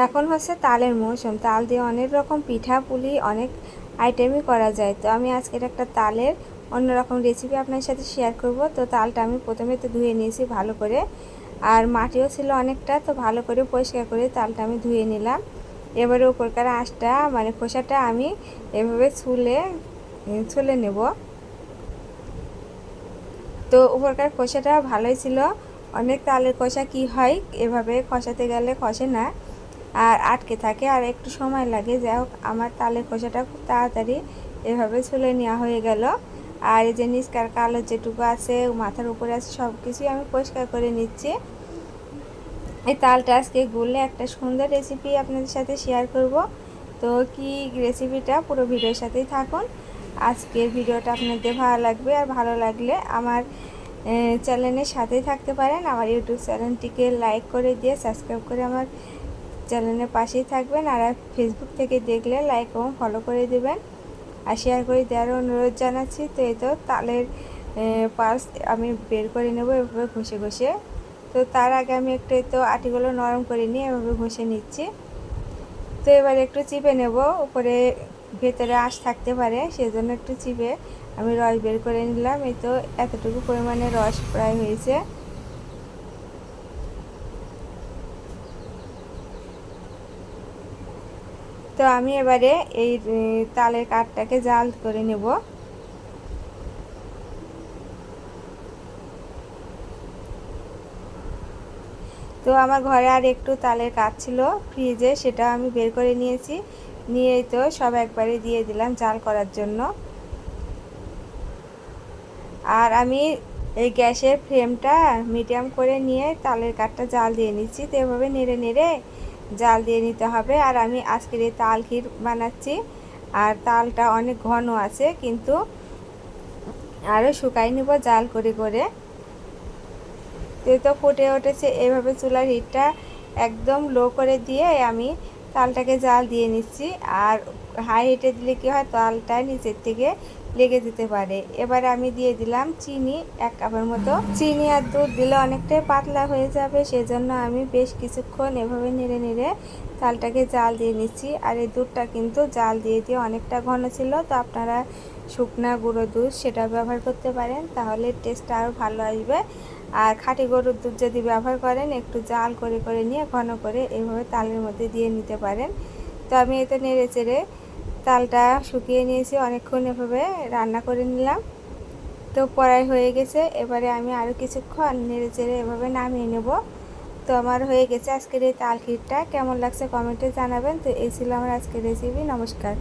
এখন হচ্ছে তালের মৌসুম। তাল দিয়ে অনেক রকম পিঠা পুলি অনেক আইটেমই করা যায়। তো আমি আজকের একটা তালের অন্যরকম রেসিপি আপনার সাথে শেয়ার করব। তো তালটা আমি প্রথমে তো ধুয়ে নিয়েছি ভালো করে, আর মাটিও ছিল অনেকটা, তো ভালো করে পরিষ্কার করে তালটা আমি ধুয়ে নিলাম। এবারে উপরকার আঁশটা মানে খোসাটা আমি এভাবে ছুলে নেব। তো উপরকার খোসাটা ভালোই ছিল। অনেক তালের খোসা কি হয় এভাবে খসাতে গেলে খসে না, আর আটকে থাকে, আর একটু সময় লাগে। যাই হোক, আমার তালের খোসাটা খুব তাড়াতাড়ি এভাবে ছুলে নেওয়া হয়ে গেল। আর এই যে নিচকার কালো যেটুকু আছে মাথার উপরে আছে সব কিছুই আমি পরিষ্কার করে নিচ্ছি। এই তালটা আজকে গুললে একটা সুন্দর রেসিপি আপনাদের সাথে শেয়ার করব। তো কি রেসিপিটা পুরো ভিডিওর সাথেই থাকুন। আজকের ভিডিওটা আপনাদের ভালো লাগবে, আর ভালো লাগলে আমার চ্যানেলের সাথেই থাকতে পারেন। আমার ইউটিউব চ্যানেলটিকে লাইক করে দিয়ে সাবস্ক্রাইব করে আমার চ্যানেলের পাশেই থাকবেন। আর ফেসবুক থেকে দেখলে লাইক এবং ফলো করে দেবেন, আর শেয়ার করে দেওয়ার অনুরোধ জানাচ্ছি। তো এই তো তালের পাস আমি বের করে নেব এভাবে ঘষে ঘষে। তো তার আগে আমি একটু তো আটিগুলো নরম করে নিয়ে এভাবে ঘষে নিচ্ছি। তো এবার একটু চিপে নেব, উপরে ভেতরে আঁশ থাকতে পারে, সেজন্য একটু চিপে আমি রস বের করে নিলাম। এই তো এতটুকু পরিমাণে রস প্রায় হয়েছে। তো আমি এবারে এই তালের কাঠটাকে জাল করে নেব। তো আমার ঘরে আর একটু তালের কাঠ ছিল ফ্রিজে, সেটা আমি বের করে নিয়েছি। নিয়েই তো সব একবারে দিয়ে দিলাম জাল করার জন্য। আর আমি এই গ্যাসের ফ্লেমটা মিডিয়াম করে নিয়ে তালের কাঠটা জাল দিয়ে নিচ্ছি। তো এভাবে নেড়ে নেড়ে জাল দিয়ে নিতে হবে। আর আমি আজকের এই তাল ক্ষীর বানাচ্ছি, আর তালটা অনেক ঘন আছে, কিন্তু আরও শুকাই নিব জাল করে করে। তো ফুটে উঠেছে। এভাবে চুলার হিটটা একদম লো করে দিয়ে আমি তালটাকে জাল দিয়ে নিচ্ছি। আর হাই হিটে দিলে কী হয়, তালটা নিচের থেকে লেগে যেতে পারে। এবারে আমি দিয়ে দিলাম চিনি 1 কাপের মতো। চিনি আর দুধ দিলে অনেকটাই পাতলা হয়ে যাবে, সেজন্য আমি বেশ কিছুক্ষণ এভাবে নেড়ে নেড়ে তালটাকে জাল দিয়ে নিচ্ছি। আর এই দুধটা কিন্তু জাল দিয়ে দিয়ে অনেকটা ঘন ছিল, তো আপনারা শুকনা গুঁড়ো দুধ সেটা ব্যবহার করতে পারেন, তাহলে টেস্টটা আরও ভালো আসবে। আর খাঁটি গরুর দুধ যদি ব্যবহার করেন একটু জাল করে করে নিয়ে ঘন করে এইভাবে তালের মধ্যে দিয়ে নিতে পারেন। তো আমি এতে নেড়ে চেড়ে তালটা শুকিয়ে নিয়েছি, অনেকক্ষণ এভাবে রান্না করে নিলাম। তো পড়াই হয়ে গেছে। এবারে আমি আরও কিছুক্ষণ নেড়ে চেড়ে এভাবে নামিয়ে নেব। তো আমার হয়ে গেছে আজকের এই তাল ক্ষীরটা। কেমন লাগছে কমেন্টে জানাবেন। তো এই ছিল আমার আজকের রেসিপি। নমস্কার।